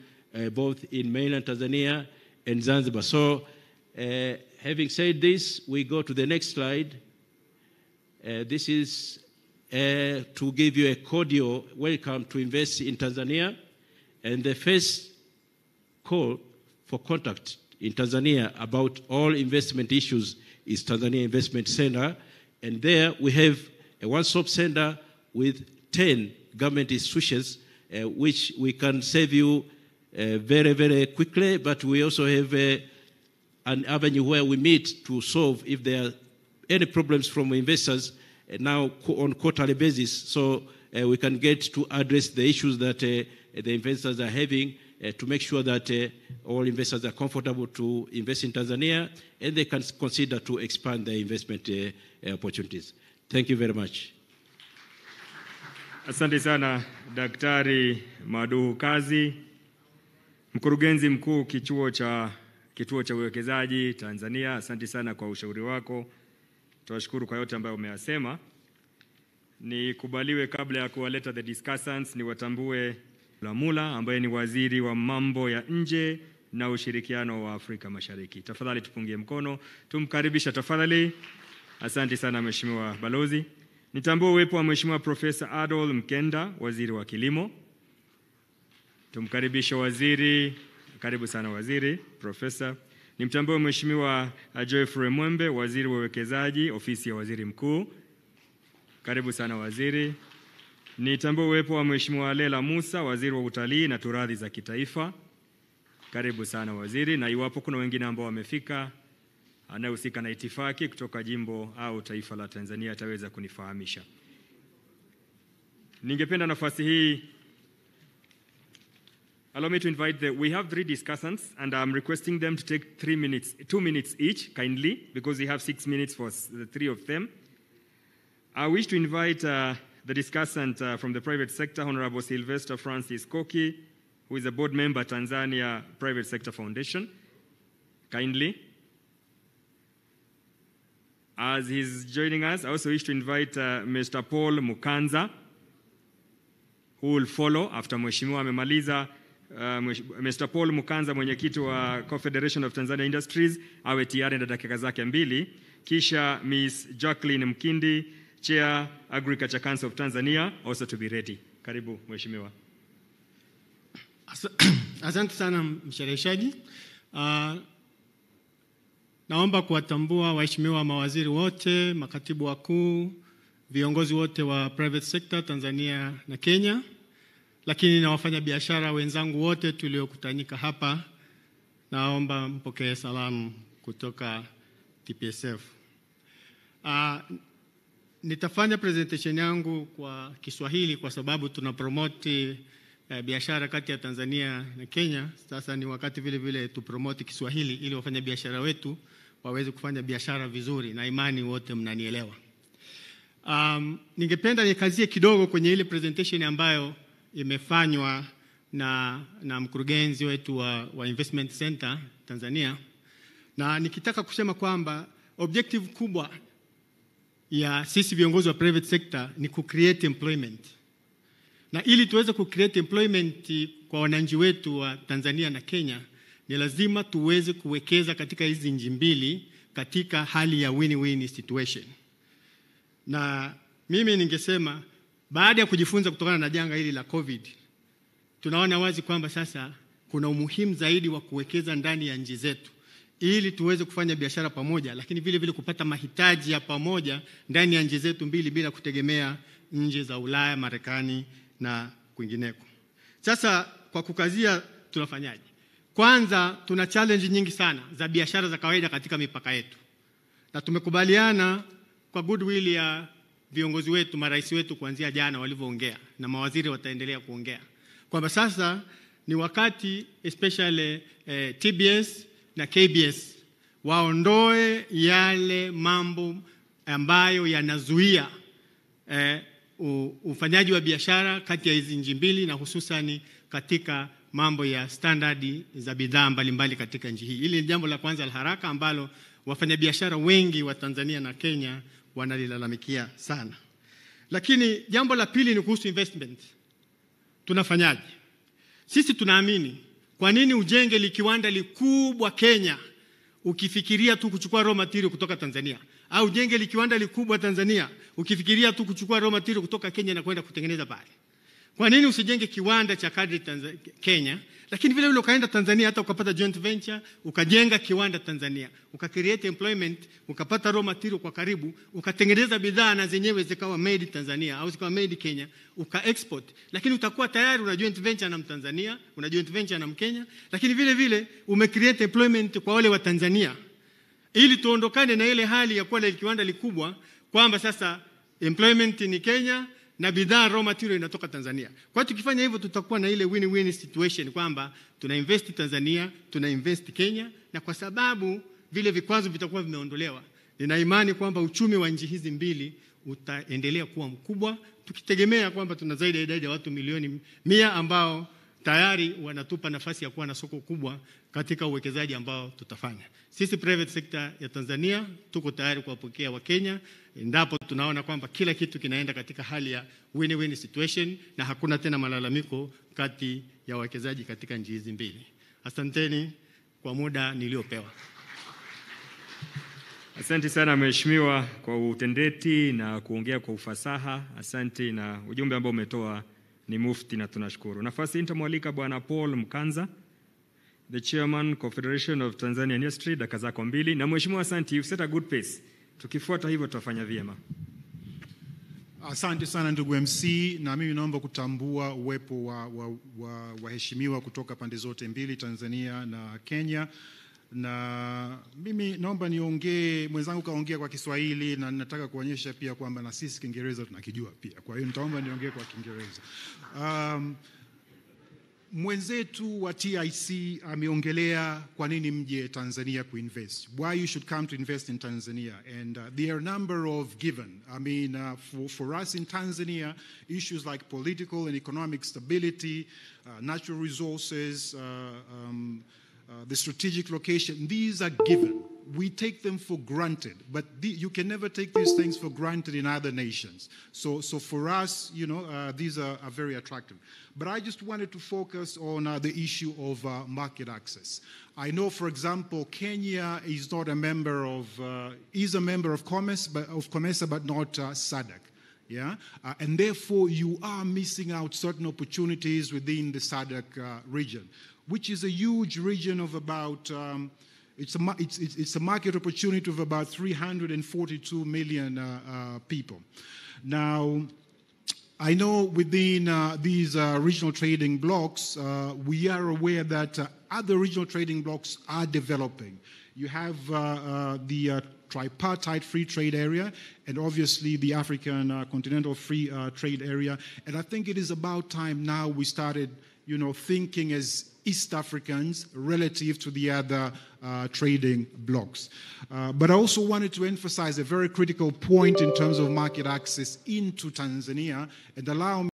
Speaker 7: both in mainland Tanzania and Zanzibar. So, having said this, we go to the next slide. This is to give you a cordial welcome to invest in Tanzania. And the first call for contact in Tanzania about all investment issues is Tanzania Investment Center. And there we have a one-stop center with 10 government institutions, which we can serve you very, very quickly. But we also have an avenue where we meet to solve if there are any problems from investors now on quarterly basis. So we can get to address the issues that the investors are having to make sure that all investors are comfortable to invest in Tanzania and they can consider to expand their investment opportunities. Thank you very much.
Speaker 2: Asante sana Daktari Maduhu Kazi, mkurugenzi mkuu kituo cha uwekezaji Tanzania. Asante sana kwa ushauri wako. Tunashukuru kwa yote ambayo umeyasema. Nikubaliwe kabla ya kuwaleta the discussants, niwatambue Lamula ambaye ni waziri wa mambo ya nje na ushirikiano wa Afrika Mashariki. Tafadhali tupungie mkono, tumkaribisha tafadhali. Asante sana Mheshimiwa Balozi. Nitambue uwepo wa Mheshimiwa Profesa Adol Mkenda, waziri wa kilimo. Tumkaribisha waziri. Karibu sana waziri, Profesa. Nimtambue Mheshimiwa Geoffrey Mwembe, waziri wa uwekezaji, ofisi ya waziri mkuu. Karibu sana waziri. Nitambue uwepo wa Mheshimiwa Lela Musa, waziri wa utalii na turathi za kitaifa. Karibu sana waziri, na iwapo kuna wengine ambao wamefika anayehusika na itifaki kutoka jimbo au taifa la Tanzania ataweza kunifahamisha. Ningependa nafasi hii, allow me to invite we have 3 discussants and I'm requesting them to take 2 minutes each kindly, because we have 6 minutes for the 3 of them. I wish to invite the discussant from the private sector, Honorable Sylvester Francis Koki, who is a board member, Tanzania Private Sector Foundation. Kindly. As he's joining us, I also wish to invite Mr. Paul Mukanza, who will follow after Mheshimiwa amemaliza. Mr. Paul Mukanza, mwenyekiti wa Confederation of Tanzania Industries, awe tayari na dakika zake 2. Kisha Ms. Jacqueline Mkindi, Chair Agriculture Council of Tanzania, also to be ready. Karibu Mheshimiwa.
Speaker 8: Asante sana mshereheshaji. Naomba kuwatambua waheshimiwa mawaziri wote, makatibu wakuu, viongozi wote wa private sector Tanzania na Kenya, lakini na wafanyabiashara wenzangu wote tuliokutanyika hapa. Naomba mpokee salamu kutoka TPSF. Nitafanya presentation yangu kwa Kiswahili kwa sababu tunapromote biashara kati ya Tanzania na Kenya. Sasa ni wakati vile vile tupromote Kiswahili ili wafanyabiashara wetu waweze kufanya biashara vizuri, na imani wote mnanielewa. Ningependa nikazie kidogo kwenye ile presentation ambayo imefanywa na mkurugenzi wetu wa Investment Center Tanzania, na nikitaka kusema kwamba objective kubwa ya sisi viongozi wa private sector ni create employment. Na ili tuweze create employment kwa wananchi wetu wa Tanzania na Kenya, ni lazima tuweze kuwekeza katika hizi nchi mbili katika hali ya win-win situation. Na mimi ningesema baada ya kujifunza kutokana na janga hili la COVID, tunaona wazi kwamba sasa kuna umuhimu zaidi wa kuwekeza ndani ya nchi zetu ili tuweze kufanya biashara pamoja, lakini vile vile kupata mahitaji ya pamoja ndani ya nchi zetu mbili bila kutegemea nchi za Ulaya, Marekani na kwingineko. Sasa kwa kukazia tunafanyaje? Kwanza tuna challenge nyingi sana za biashara za kawaida katika mipaka yetu. Na tumekubaliana kwa goodwill ya viongozi wetu, marais wetu kuanzia jana walivyoongea, na mawaziri wataendelea kuongea, kwamba sasa ni wakati especially TBS na KBS waondoe yale mambo ambayo yanazuia ufanyaji wa biashara kati ya hizi nchi mbili, na hususan katika mambo ya standardi za bidhaa mbalimbali katika nchi hii. Hili ni jambo la kwanza la haraka ambalo wafanyabiashara wengi wa Tanzania na Kenya wanalilalamikia sana. Lakini jambo la pili ni kuhusu investment. Tunafanyaje? Sisi tunaamini, kwa nini ujenge kiwanda likubwa Kenya ukifikiria tu kuchukua raw material kutoka Tanzania, au ujenge kiwanda likubwa Tanzania ukifikiria tu kuchukua raw material kutoka Kenya na kwenda kutengeneza pale? Kwa nini usijenge kiwanda cha kadri Kenya, lakini vile vile ukaenda Tanzania hata ukapata joint venture, ukajenga kiwanda Tanzania, ukacreate employment, ukapata raw material kwa karibu, ukatengeneza bidhaa na zenyewe zikawa made Tanzania au zikawa made Kenya, ukaexport. Lakini utakuwa tayari una joint venture na Mtanzania, una joint venture na Mkenya, lakini vile vile umecreate employment kwa wale wa Tanzania, ili tuondokane na ile hali ya kuwa na kiwanda likubwa kwamba sasa employment ni Kenya na bidhaa raw material inatoka Tanzania. Kwa tukifanya hivyo tutakuwa na ile win-win situation kwamba tuna invest Tanzania, tuna invest Kenya, na kwa sababu vile vikwazo vitakuwa vimeondolewa, nina imani kwamba uchumi wa nchi hizi mbili utaendelea kuwa mkubwa, tukitegemea kwamba tuna zaidi ya idadi ya watu milioni 100 ambao tayari wanatupa nafasi ya kuwa na soko kubwa katika uwekezaji ambao tutafanya. Sisi private sector ya Tanzania tuko tayari kuwapokea Wakenya endapo tunaona kwamba kila kitu kinaenda katika hali ya win-win situation na hakuna tena malalamiko kati ya wawekezaji katika nchi hizi mbili. Asanteni kwa muda niliopewa.
Speaker 2: Asante sana Mheshimiwa kwa utendeti na kuongea kwa ufasaha. Asante, na ujumbe ambao umetoa ni mufti na tunashukuru. Nafasi nitamwalika Bwana Paul Mkanza, the Chairman Confederation of Tanzania Industry, dakika zako 2. Na Mheshimiwa, asante, you've set a good pace. Tukifuata hivyo tutafanya vyema.
Speaker 5: Asante sana ndugu MC, na mimi naomba kutambua uwepo wa waheshimiwa kutoka pande zote mbili, Tanzania na Kenya. Na mimi naomba niongee, mwenzangu kaongea kwa Kiswahili na nataka kuonyesha pia kwamba na sisi Kiingereza tunakijua pia. Kwa hiyo nitaomba niongee kwa Kiingereza. Mwenzetu wa TIC ameongelea kwa nini mje Tanzania kuinvest. Why you should come to invest in Tanzania. And there are a number of given. I mean, for us in Tanzania, issues like political and economic stability, natural resources, the strategic location, these are given. We take them for granted, but you can never take these things for granted in other nations. So for us, you know, these are very attractive. But I just wanted to focus on the issue of market access. I know, for example, Kenya is not a member of, is a member of COMESA, but not SADC. Yeah, and therefore you are missing out certain opportunities within the SADC region, which is a huge region of about, it's a market opportunity of about 342 million people. Now, I know within these regional trading blocks, we are aware that other regional trading blocks are developing. You have the tripartite free trade area and obviously the African continental free trade area. And I think it is about time now we started, you know, thinking as East Africans relative to the other trading blocks. But I also wanted to emphasize a very critical point in terms of market access into Tanzania and allow me